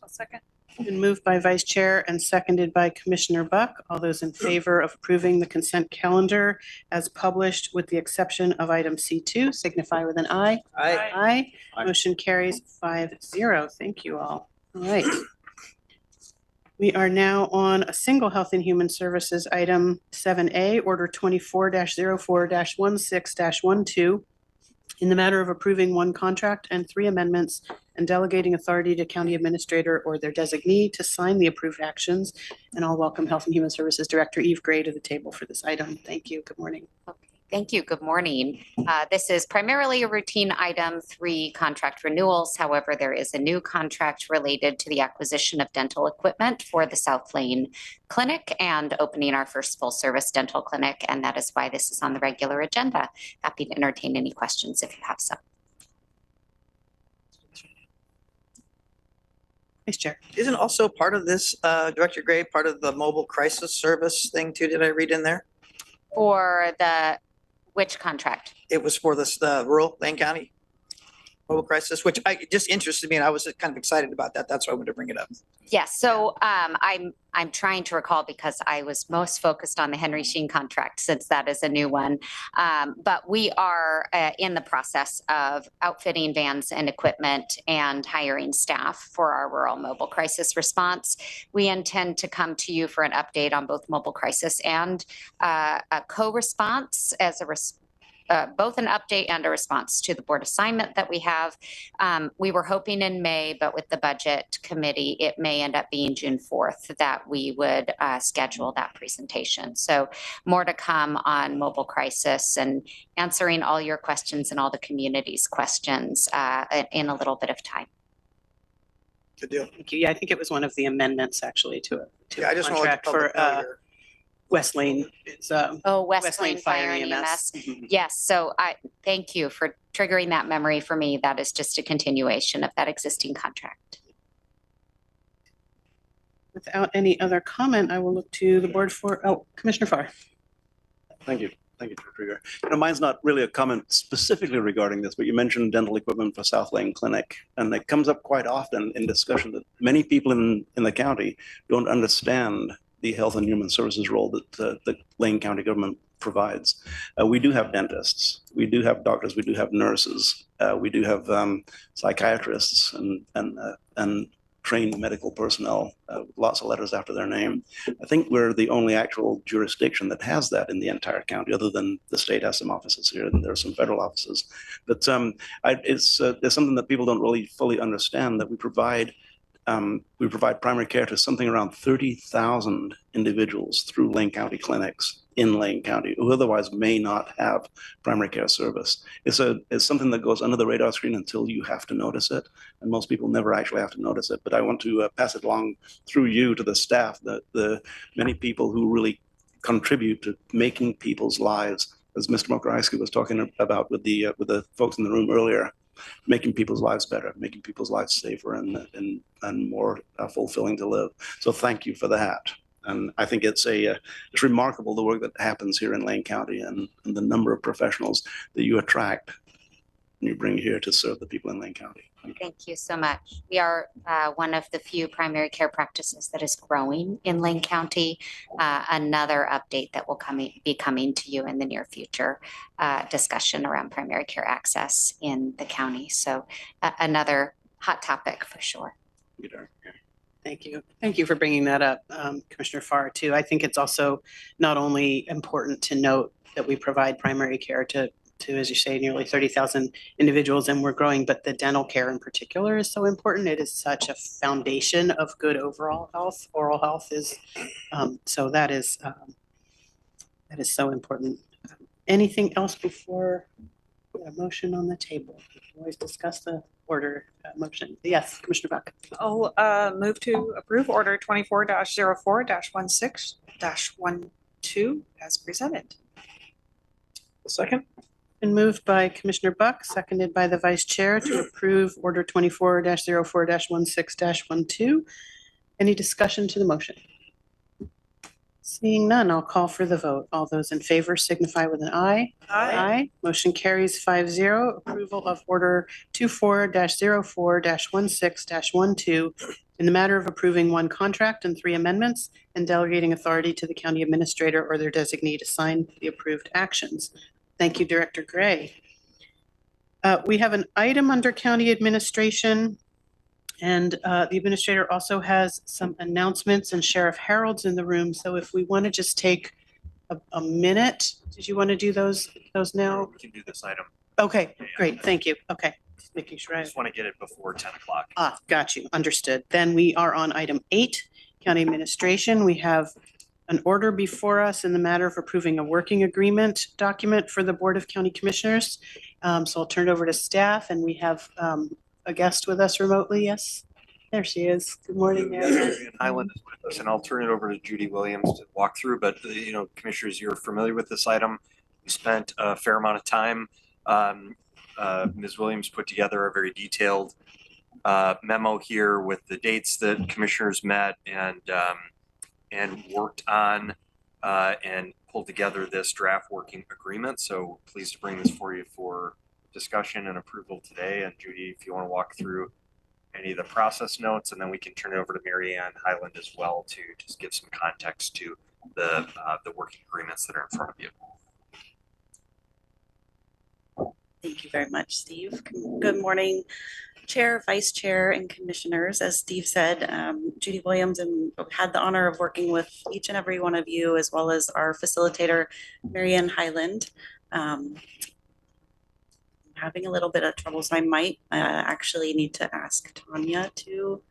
I'll second. Been moved by Vice Chair and seconded by Commissioner Buck. All those in favor of approving the consent calendar as published with the exception of item C2 signify with an aye. Aye. Aye. Motion carries 5-0. Thank you all. All right. We are now on a single Health and Human Services item 7A, Order 24-04-16-12, in the matter of approving one contract and 3 amendments and delegating authority to county administrator or their designee to sign the approved actions. And I'll welcome Health and Human Services Director Eve Gray to the table for this item. Thank you. Good morning. Thank you. Good morning. This is primarily a routine item, 3 contract renewals. However, there is a new contract related to the acquisition of dental equipment for the South Lane Clinic and opening our first full-service dental clinic, and that is why this is on the regular agenda. Happy to entertain any questions if you have some. Vice Chair. Isn't also part of this, Director Gray, part of the mobile crisis service thing too? Did I read in there? For the, which contract? It was for this, rural Lane County mobile crisis, which just interested me and I was kind of excited about that. That's why I wanted to bring it up. Yes, so I'm trying to recall because I was most focused on the Henry Sheen contract since that is a new one. But we are in the process of outfitting vans and equipment and hiring staff for our rural mobile crisis response. We intend to come to you for an update on both mobile crisis and a co-response as a both an update and a response to the board assignment that we have. We were hoping in May, but with the budget committee, it may end up being June 4th that we would schedule that presentation. So more to come on mobile crisis and answering all your questions and all the community's questions in a little bit of time. Good deal. Thank you. Yeah, I think it was one of the amendments actually to it. Yeah, I just want to let the public know here. West Lane. It's West Lane Fire and EMS. Mhm. Yes, so I thank you for triggering that memory for me. That is just a continuation of that existing contract. Without any other comment, I will look to the board for, Commissioner Farr. Thank you. Thank you, Director Rieger. Mine's not really a comment specifically regarding this, but you mentioned dental equipment for South Lane Clinic. And it comes up quite often in discussion that many people in the county don't understand the Health and Human Services role that the Lane County government provides. We do have dentists, we do have doctors, we do have nurses, we do have psychiatrists and trained medical personnel, lots of letters after their name. I think we're the only actual jurisdiction that has that in the entire county, other than the state has some offices here and there are some federal offices. But it's something that people don't really fully understand, that we provide primary care to something around 30,000 individuals through Lane County clinics in Lane County who otherwise may not have primary care service. It's something that goes under the radar screen until you have to notice it, and most people never actually have to notice it. But I want to pass it along through you to the staff, that the many people who really contribute to making people's lives, as Mr. Mokryski was talking about with the folks in the room earlier, making people's lives better, making people's lives safer and more fulfilling to live. So thank you for that. And I think it's remarkable the work that happens here in Lane County and the number of professionals that you attract and you bring here to serve the people in Lane County. Thank you so much. We are one of the few primary care practices that is growing in Lane County. Another update that will be coming to you in the near future, discussion around primary care access in the county. So another hot topic for sure. Thank you. Thank you for bringing that up, Commissioner Farr, too. I think it's also not only important to note that we provide primary care to, as you say, nearly 30,000 individuals, and we're growing, but the dental care in particular is so important. It is such a foundation of good overall health. Oral health is, so that is so important. Anything else before a motion on the table? We can always discuss the order motion. Yes, Commissioner Buck. I'll move to approve order 24-04-16-12 as presented. Second. Been moved by Commissioner Buck, seconded by the Vice Chair to approve Order 24-04-16-12. Any discussion to the motion? Seeing none, I'll call for the vote. All those in favor signify with an aye. Aye. Motion carries 5-0. Approval of Order 24-04-16-12 in the matter of approving one contract and 3 amendments and delegating authority to the county administrator or their designee to sign the approved actions. Thank you, Director Gray. We have an item under county administration And the administrator also has some announcements, and Sheriff Harold's in the room. So if we want to just take a minute, did you want to do those now? We can do this item. Okay, great. Thank you. Okay, just making sure I I. just want to get it before 10 o'clock. Got you. Understood. Then we are on item 8, county administration. We have an order before us in the matter of approving a working agreement document for the Board of County Commissioners. So I'll turn it over to staff, and we have a guest with us remotely. Yes, there she is. Good morning, Mary. Marianne Highland is with us, and I'll turn it over to Judy Williams to walk through. But commissioners, you're familiar with this item. We spent a fair amount of time. Ms. Williams put together a very detailed memo here with the dates that commissioners met and worked on and pulled together this draft working agreement. So pleased to bring this for you for discussion and approval today. And Judy, if you want to walk through any of the process notes, and then we can turn it over to Marianne Highland as well to just give some context to the working agreements that are in front of you. Thank you very much, Steve. Good morning, Chair, Vice Chair, and Commissioners. As Steve said, Judy Williams, and had the honor of working with each and every one of you, as well as our facilitator, Marianne Highland. I'm having a little bit of trouble, so I might actually need to ask Tanya to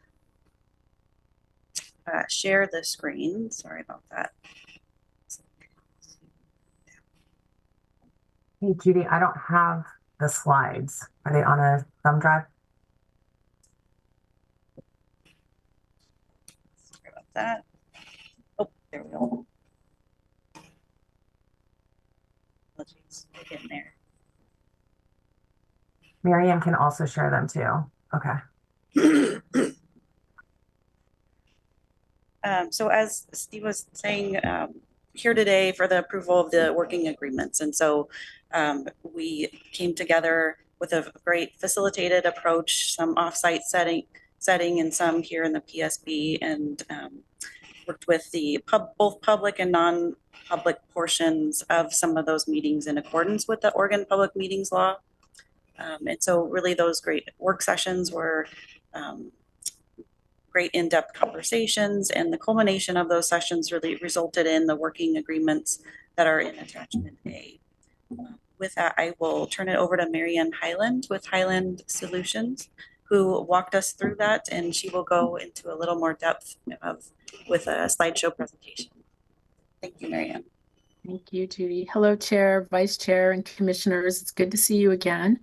share the screen. Sorry about that. Hey, Judy, I don't have the slides. Are they on a thumb drive? Sorry about that. Oh, there we go. Apologies, we're getting there. Marianne can also share them too. Okay. So as Steve was saying, here today for the approval of the working agreements. And so we came together with a great facilitated approach, some offsite setting and some here in the PSB, and worked with the both public and non-public portions of some of those meetings in accordance with the Oregon Public Meetings Law. And so really those great work sessions were great in-depth conversations, and the culmination of those sessions really resulted in the working agreements that are in attachment A. With that, I will turn it over to Marianne Highland with Highland Solutions, who walked us through that, and she will go into a little more depth with a slideshow presentation. Thank you, Marianne. Thank you, Judy. Hello, Chair, Vice Chair, and Commissioners. It's good to see you again.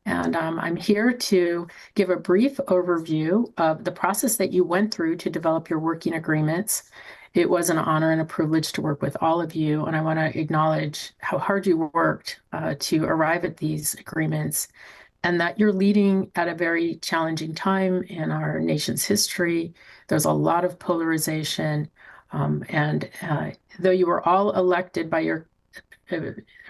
And I'm here to give a brief overview of the process that you went through to develop your working agreements. It was an honor and a privilege to work with all of you, and I want to acknowledge how hard you worked to arrive at these agreements, and that you're leading at a very challenging time in our nation's history. There's a lot of polarization, and though you were all elected by your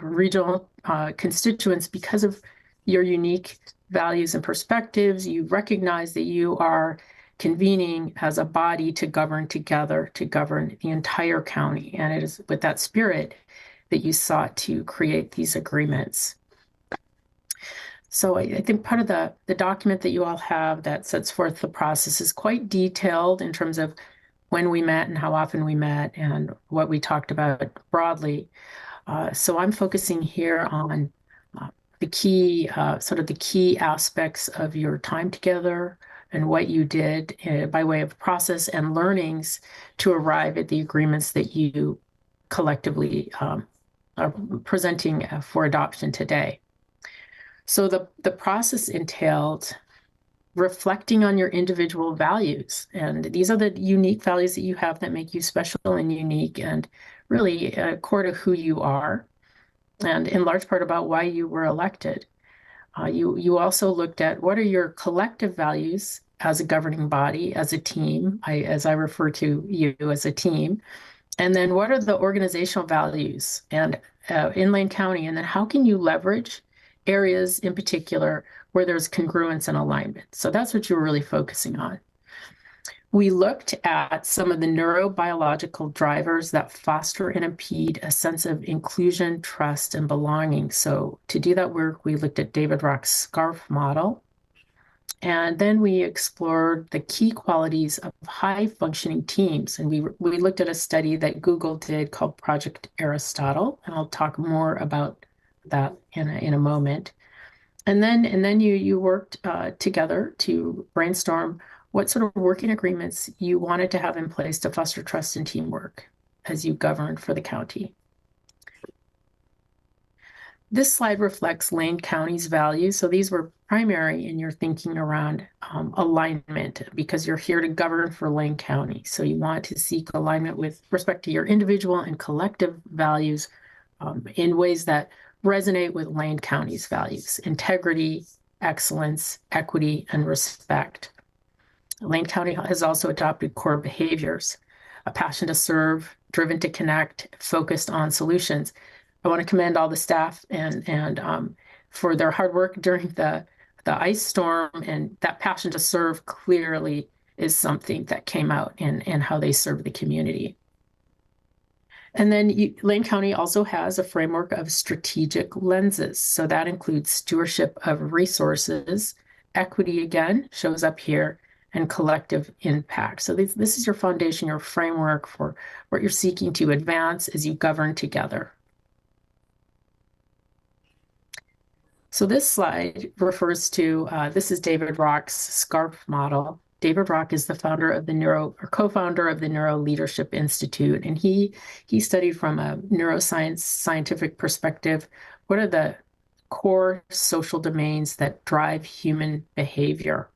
regional constituents because of your unique values and perspectives, you recognize that you are convening as a body to govern together, to govern the entire county. And it is with that spirit that you sought to create these agreements. So I think part of the document that you all have that sets forth the process is quite detailed in terms of when we met and how often we met and what we talked about broadly. So I'm focusing here on the key, sort of the key aspects of your time together and what you did by way of process and learnings to arrive at the agreements that you collectively are presenting for adoption today. So the process entailed reflecting on your individual values. And these are the unique values that you have that make you special and unique and really core to who you are, and in large part about why you were elected. You also looked at what are your collective values as a governing body, as a team, as I refer to you as a team, and then what are the organizational values and in Lane County, and then how can you leverage areas in particular where there's congruence and alignment. So that's what you're really focusing on. We looked at some of the neurobiological drivers that foster and impede a sense of inclusion, trust, and belonging. So to do that work, we looked at David Rock's SCARF model. And then we explored the key qualities of high functioning teams. And we looked at a study that Google did called Project Aristotle. And I'll talk more about that in a moment. And then you worked together to brainstorm what sort of working agreements you wanted to have in place to foster trust and teamwork as you governed for the county. This slide reflects Lane County's values. So these were primary in your thinking around alignment, because you're here to govern for Lane County. So you want to seek alignment with respect to your individual and collective values in ways that resonate with Lane County's values: integrity, excellence, equity, and respect. Lane County has also adopted core behaviors: a passion to serve, driven to connect, focused on solutions. I want to commend all the staff and for their hard work during the ice storm, and that passion to serve clearly is something that came out in how they serve the community. And then Lane County also has a framework of strategic lenses. So that includes stewardship of resources, equity again shows up here, and collective impact. So this is your foundation, your framework for what you're seeking to advance as you govern together. So this slide refers to, this is David Rock's SCARF model. David Rock is the founder of the co-founder of the Neuro Leadership Institute. And he studied from a neuroscience scientific perspective, what are the core social domains that drive human behavior?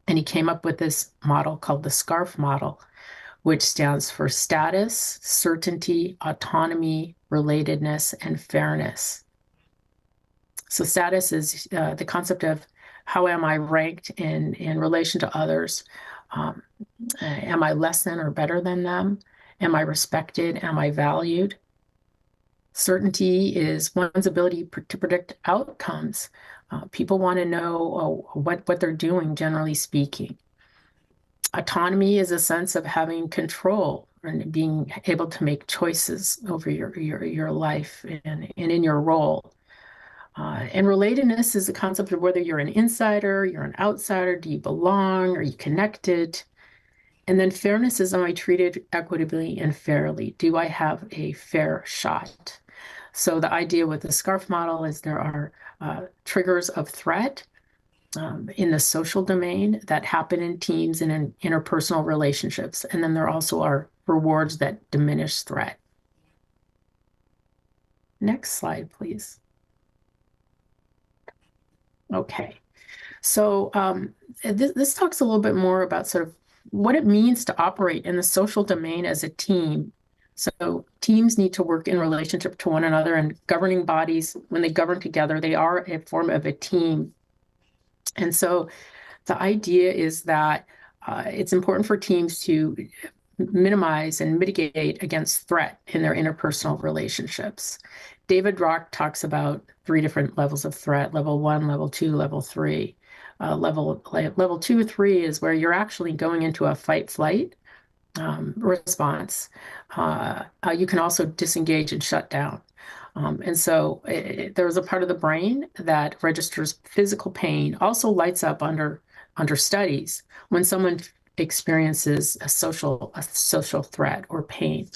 And he came up with this model called the SCARF model, which stands for status, certainty, autonomy, relatedness, and fairness. So status is the concept of how am I ranked in relation to others? Am I less than or better than them? Am I respected? Am I valued? Certainty is one's ability to predict outcomes. People want to know what they're doing, generally speaking. Autonomy is a sense of having control and being able to make choices over your life and in your role. And relatedness is the concept of whether you're an insider, you're an outsider, do you belong, are you connected? And then fairness is, am I treated equitably and fairly? Do I have a fair shot? So the idea with the SCARF model is there are triggers of threat in the social domain that happen in teams and in interpersonal relationships. And then there also are rewards that diminish threat. Next slide, please. Okay, so this talks a little bit more about sort of what it means to operate in the social domain as a team. So teams need to work in relationship to one another, and governing bodies, when they govern together, they are a form of a team. And so the idea is that it's important for teams to minimize and mitigate against threat in their interpersonal relationships. David Rock talks about 3 different levels of threat: level 1, level 2, level 3. Level 2 or 3 is where you're actually going into a fight-flight response. You can also disengage and shut down. And so there's a part of the brain that registers physical pain, also lights up under studies when someone experiences a social threat or pain.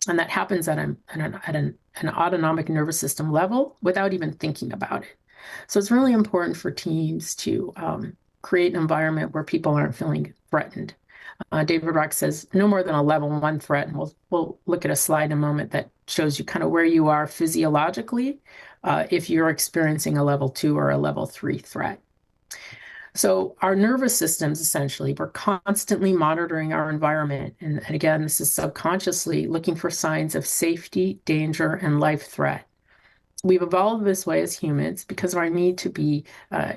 And that happens at an autonomic nervous system level without even thinking about it. So it's really important for teams to create an environment where people aren't feeling threatened. David Rock says no more than a level 1 threat, and we'll look at a slide in a moment that shows you kind of where you are physiologically if you're experiencing a level 2 or a level 3 threat. So our nervous systems, essentially, we're constantly monitoring our environment. And again, this is subconsciously looking for signs of safety, danger, and life threat. We've evolved this way as humans because of our need to be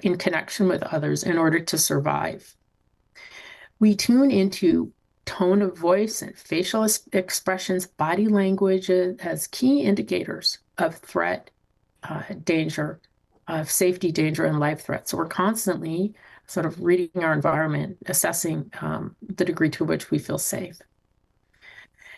in connection with others in order to survive. We tune into tone of voice and facial expressions, body language as key indicators of threat, danger, of safety, danger, and life threat. So we're constantly sort of reading our environment, assessing the degree to which we feel safe.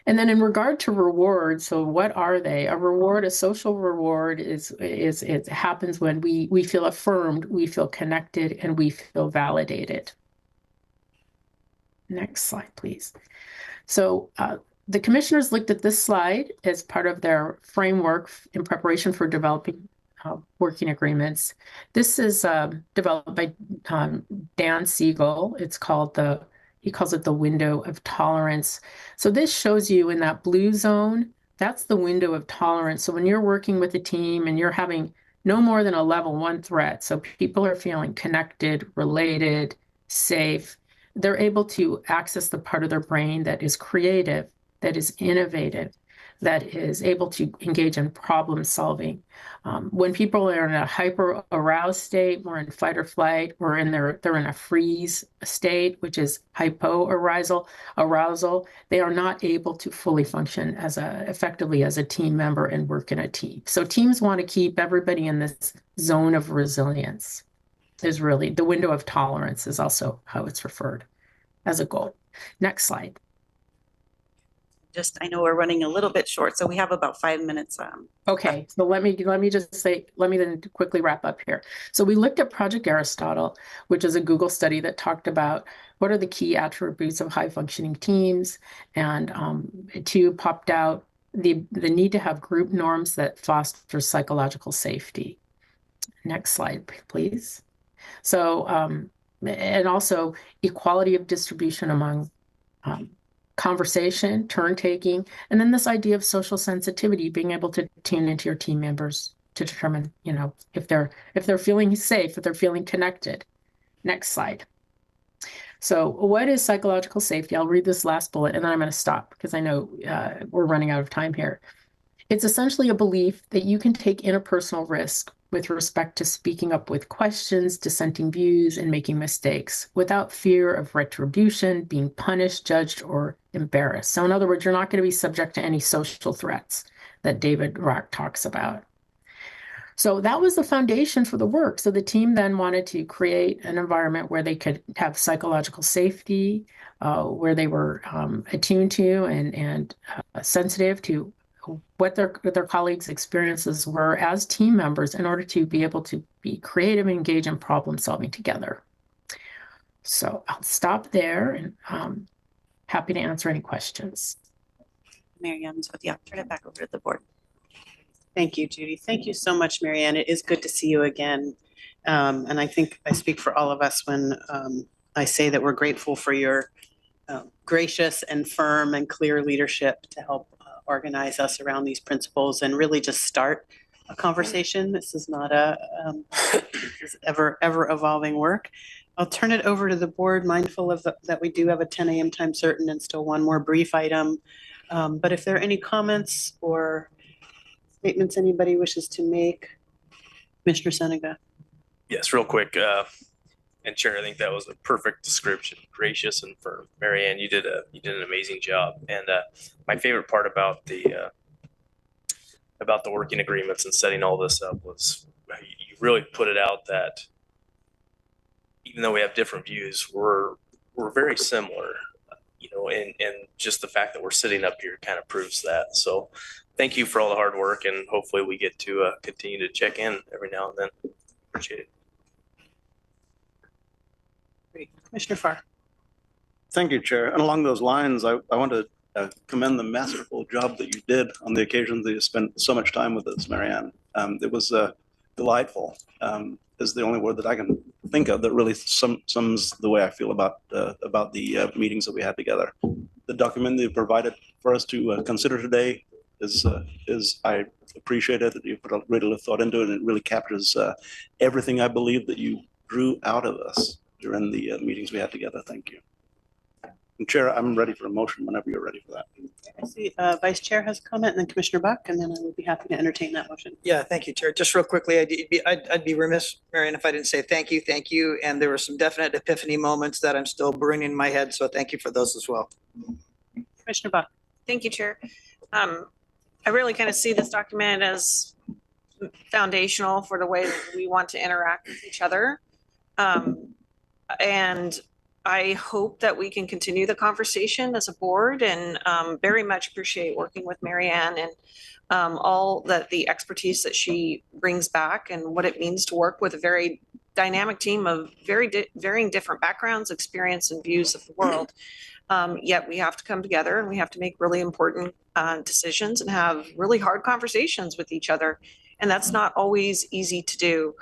And then in regard to rewards, so what are they? A reward, a social reward is it happens when we feel affirmed, we feel connected, and we feel validated. Next slide, please. So the commissioners looked at this slide as part of their framework in preparation for developing working agreements. This is developed by Dan Siegel. It's called he calls it the window of tolerance. So this shows you in that blue zone, that's the window of tolerance. So when you're working with a team and you're having no more than a level 1 threat, so people are feeling connected, related, safe, they're able to access the part of their brain that is creative, that is innovative, that is able to engage in problem solving. When people are in a hyper aroused state, more in fight or flight, or they're in a freeze state, which is hypoarousal, they are not able to fully function effectively as a team member and work in a team. So teams want to keep everybody in this zone of resilience. Is really the window of tolerance is also how it's referred as a goal. Next slide. I know we're running a little bit short, so we have about 5 minutes. Okay, so let me then quickly wrap up here. So we looked at Project Aristotle, which is a Google study that talked about what are the key attributes of high functioning teams, and two popped out the need to have group norms that foster psychological safety. Next slide, please. So and also equality of distribution among conversation, turn taking, and then this idea of social sensitivity, being able to tune into your team members to determine, if they're feeling safe, if they're feeling connected. Next slide. So what is psychological safety? I'll read this last bullet and then I'm going to stop because I know we're running out of time here. It's essentially a belief that you can take interpersonal risk with respect to speaking up with questions, dissenting views, and making mistakes without fear of retribution, being punished, judged, or embarrassed. So in other words, you're not going to be subject to any social threats that David Rock talks about. So that was the foundation for the work. So the team then wanted to create an environment where they could have psychological safety, where they were attuned to and sensitive to what their colleagues' experiences were as team members in order to be able to be creative and engage in problem solving together. So I'll stop there and happy to answer any questions. Marianne, so yeah, turn it back over to the board. Thank you, Judy. Thank you so much, Marianne. It is good to see you again. And I think I speak for all of us when I say that we're grateful for your gracious and firm and clear leadership to help organize us around these principles and really just start a conversation. This is not this is ever evolving work. I'll turn it over to the board, mindful of that we do have a 10 a.m. time certain and still one more brief item. But if there are any comments or statements anybody wishes to make, Commissioner Senega. Yes, real quick. And Chair, I think that was a perfect description. Gracious and firm. Marianne, you did an amazing job. And my favorite part about the working agreements and setting all this up was you really put it out that even though we have different views, we're very similar. And just the fact that we're sitting up here kind of proves that. So thank you for all the hard work, and hopefully we get to continue to check in every now and then. Appreciate it. Great. Commissioner Farr. Thank you, Chair. And along those lines, I want to commend the masterful job that you did on the occasions that you spent so much time with us, Marianne. It was delightful, is the only word that I can think of that really sums the way I feel about the meetings that we had together. The document that you provided for us to consider today is I appreciate it that you put a great deal of thought into it, and it really captures everything I believe that you drew out of us during the meetings we had together. Thank you. And Chair, I'm ready for a motion whenever you're ready for that. I see Vice Chair has a comment, and then Commissioner Buck, and then I would be happy to entertain that motion. Yeah, thank you, Chair. Just real quickly, I'd be remiss, Marianne, if I didn't say thank you. And there were some definite epiphany moments that I'm still burning in my head. So thank you for those as well. Commissioner Buck. Thank you, Chair. I really kind of see this document as foundational for the way that we want to interact with each other. And I hope that we can continue the conversation as a board and very much appreciate working with Mary Ann and all that the expertise that she brings back and what it means to work with a very dynamic team of varying different backgrounds, experience, and views of the world. Yet we have to come together and we have to make really important decisions and have really hard conversations with each other. And that's not always easy to do.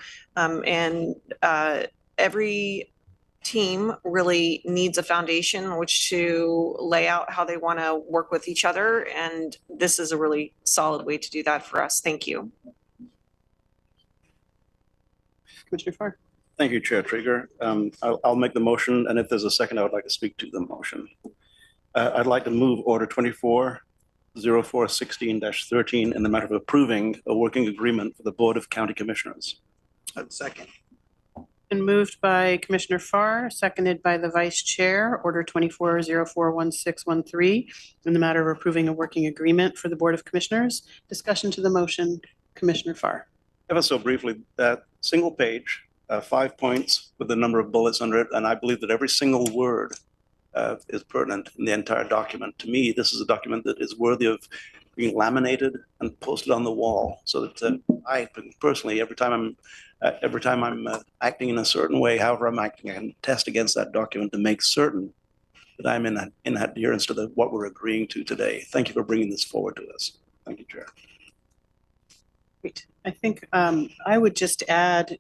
Every team really needs a foundation in which to lay out how they want to work with each other. And this is a really solid way to do that for us. Thank you. Commissioner Farr. Thank you, Chair Trigger. I'll make the motion, and if there's a second, I would like to speak to the motion. I'd like to move Order 240416-13 in the matter of approving a working agreement for the Board of County Commissioners. Second. Been moved by Commissioner Farr, seconded by the Vice Chair, Order 24041613, in the matter of approving a working agreement for the Board of Commissioners. Discussion to the motion, Commissioner Farr. Ever so briefly, that single page, 5 points with the number of bullets under it, and I believe that every single word is pertinent in the entire document. To me, this is a document that is worthy of being laminated and posted on the wall, so that I personally, every time I'm acting in a certain way, however I'm acting, I can test against that document to make certain that I'm in adherence to what we're agreeing to today. Thank you for bringing this forward to us. Thank you, Chair. Great. I think I would just add,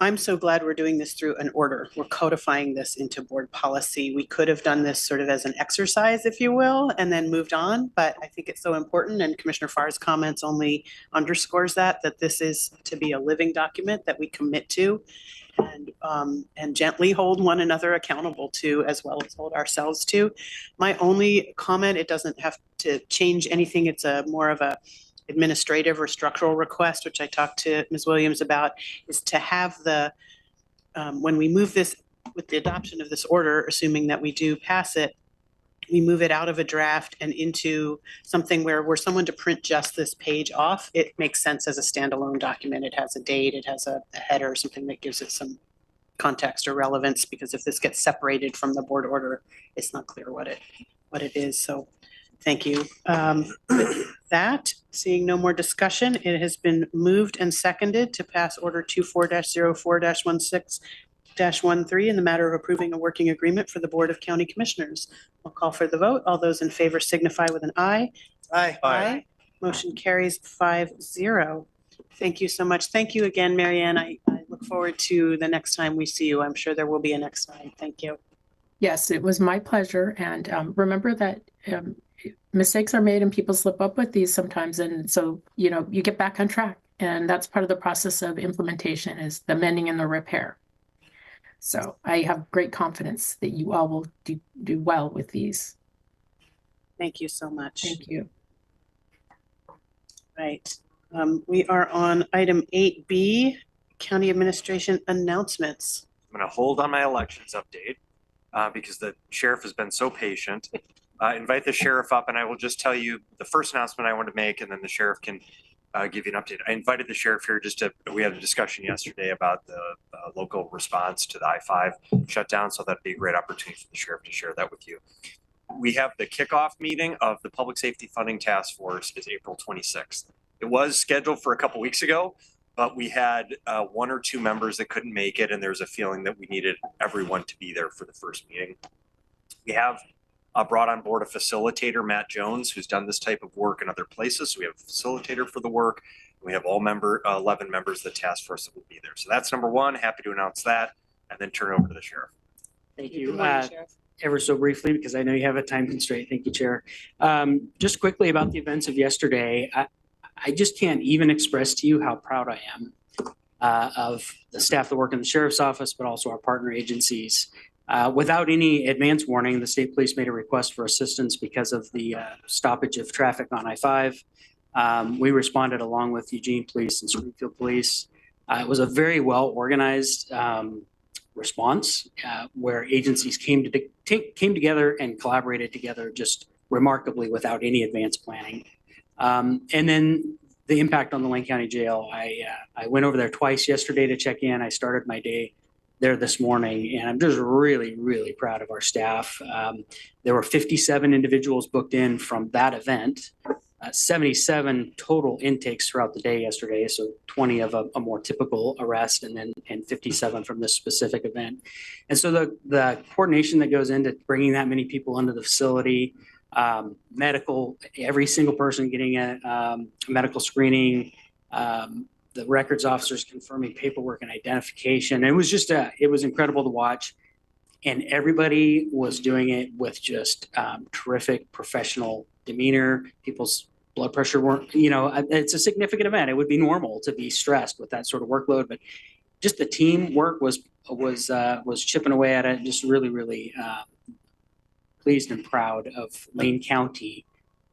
I'm so glad we're doing this through an order. We're codifying this into board policy. We could have done this sort of as an exercise, if you will, and then moved on. But I think it's so important, and Commissioner Farr's comments only underscores that this is to be a living document that we commit to and gently hold one another accountable to, as well as hold ourselves to. My only comment, it doesn't have to change anything. It's more of a administrative or structural request, which I talked to Ms. Williams about, is to have when we move this with the adoption of this order, assuming that we do pass it, we move it out of a draft and into something where we're someone to print just this page off. It makes sense as a standalone document. It has a date, it has a header, something that gives it some context or relevance, because if this gets separated from the board order, it's not clear what it is. So thank you. With that, seeing no more discussion, it has been moved and seconded to pass Order 24-04-16-13 in the matter of approving a working agreement for the Board of County Commissioners. I'll call for the vote. All those in favor signify with an aye. Aye. Aye. Motion carries 5-0. Thank you so much. Thank you again, Mary Ann. I look forward to the next time we see you. I'm sure there will be a next time. Thank you. Yes, it was my pleasure. And remember that mistakes are made and people slip up with these sometimes. And so, you get back on track. And that's part of the process of implementation, is the mending and the repair. So I have great confidence that you all will do well with these. Thank you so much. Thank you. Right. We are on item 8B, County Administration announcements. I'm going to hold on my elections update because the sheriff has been so patient. Invite the sheriff up, and I will just tell you the first announcement I want to make, and then the sheriff can give you an update. I invited the sheriff here we had a discussion yesterday about the local response to the I-5 shutdown, so that'd be a great opportunity for the sheriff to share that with you. We have the kickoff meeting of the Public Safety Funding Task Force is April 26th. It was scheduled for a couple weeks ago, but we had 1 or 2 members that couldn't make it, and there's a feeling that we needed everyone to be there for the first meeting. We have brought on board a facilitator, Matt Jones, who's done this type of work in other places. So we have a facilitator for the work. We have all 11 members of the task force that will be there. So that's number 1. Happy to announce that, and then turn it over to the sheriff. Thank you. Ever so briefly, because I know you have a time constraint. Thank you, Chair. Just quickly about the events of yesterday. I just can't even express to you how proud I am of the staff that work in the sheriff's office, but also our partner agencies. Without any advance warning, the state police made a request for assistance because of the stoppage of traffic on I-5. We responded along with Eugene Police and Springfield Police. It was a very well organized response where agencies came together and collaborated together just remarkably without any advance planning. And then the impact on the Lane County Jail. I went over there twice yesterday to check in. I started my day there this morning, and I'm just really, really proud of our staff. There were 57 individuals booked in from that event, 77 total intakes throughout the day yesterday, so 20 of a more typical arrest, and 57 from this specific event. And so the coordination that goes into bringing that many people into the facility, medical, every single person getting a medical screening, the records officers confirming paperwork and identification. It was just it was incredible to watch. And everybody was doing it with just terrific professional demeanor. People's blood pressure weren't, it's a significant event. It would be normal to be stressed with that sort of workload, but just the teamwork was chipping away at it. Just really, really pleased and proud of Lane County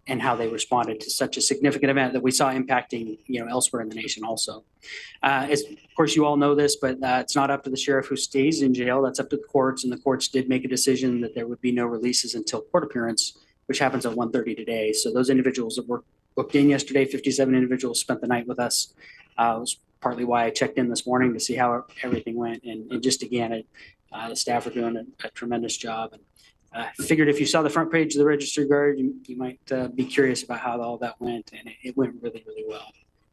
and how they responded to such a significant event that we saw impacting, elsewhere in the nation also. Of course, you all know this, but it's not up to the sheriff who stays in jail. That's up to the courts, and the courts did make a decision that there would be no releases until court appearance, which happens at 1:30 today. So those individuals that were booked in yesterday, 57 individuals spent the night with us. It was partly why I checked in this morning to see how everything went. And just again, the staff are doing a tremendous job. And I figured if you saw the front page of the Register Guard, you might be curious about how all that went, and it went really, really well.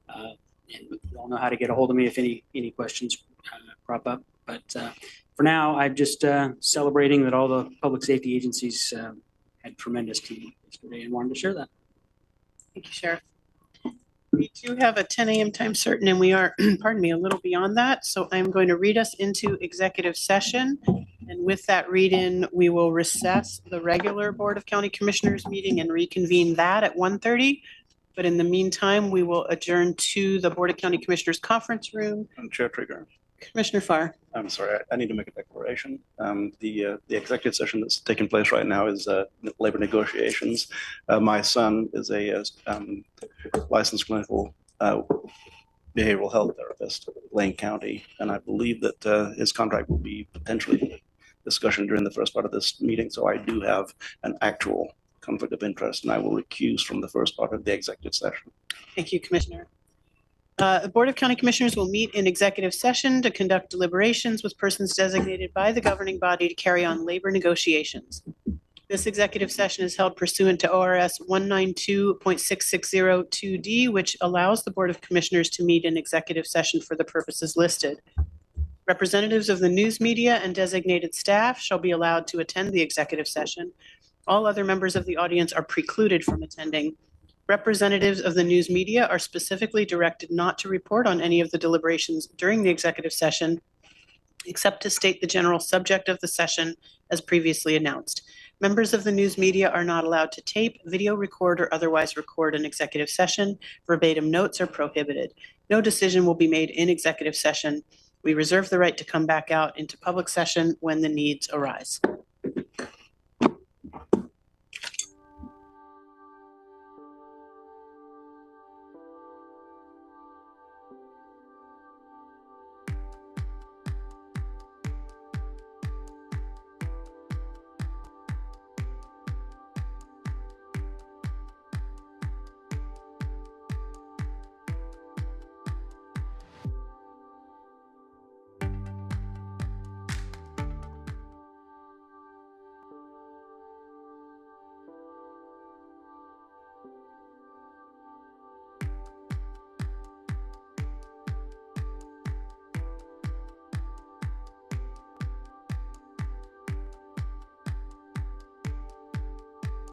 And you all know how to get a hold of me if any questions crop up. But for now, I'm just celebrating that all the public safety agencies had tremendous team yesterday and wanted to share that. Thank you, Sheriff. We do have a 10 a.m. time certain, and we are, pardon me, a little beyond that. So I'm going to read us into executive session. And with that read-in, we will recess the regular Board of County Commissioners meeting and reconvene that at 1:30. But in the meantime, we will adjourn to the Board of County Commissioners conference room. Chair Trigger. Commissioner Farr. I'm sorry, I need to make a declaration. The executive session that's taking place right now is labor negotiations. My son is a licensed clinical behavioral health therapist in Lane County, and I believe that his contract will be potentially discussion during the first part of this meeting. So I do have an actual conflict of interest, and I will recuse from the first part of the executive session. Thank you, Commissioner. The Board of County Commissioners will meet in executive session to conduct deliberations with persons designated by the governing body to carry on labor negotiations. This executive session is held pursuant to ORS 192.6602D, which allows the Board of Commissioners to meet in executive session for the purposes listed. Representatives of the news media and designated staff shall be allowed to attend the executive session. All other members of the audience are precluded from attending. Representatives of the news media are specifically directed not to report on any of the deliberations during the executive session, except to state the general subject of the session as previously announced. Members of the news media are not allowed to tape, video record, or otherwise record an executive session. Verbatim notes are prohibited. No decision will be made in executive session. We reserve the right to come back out into public session when the needs arise.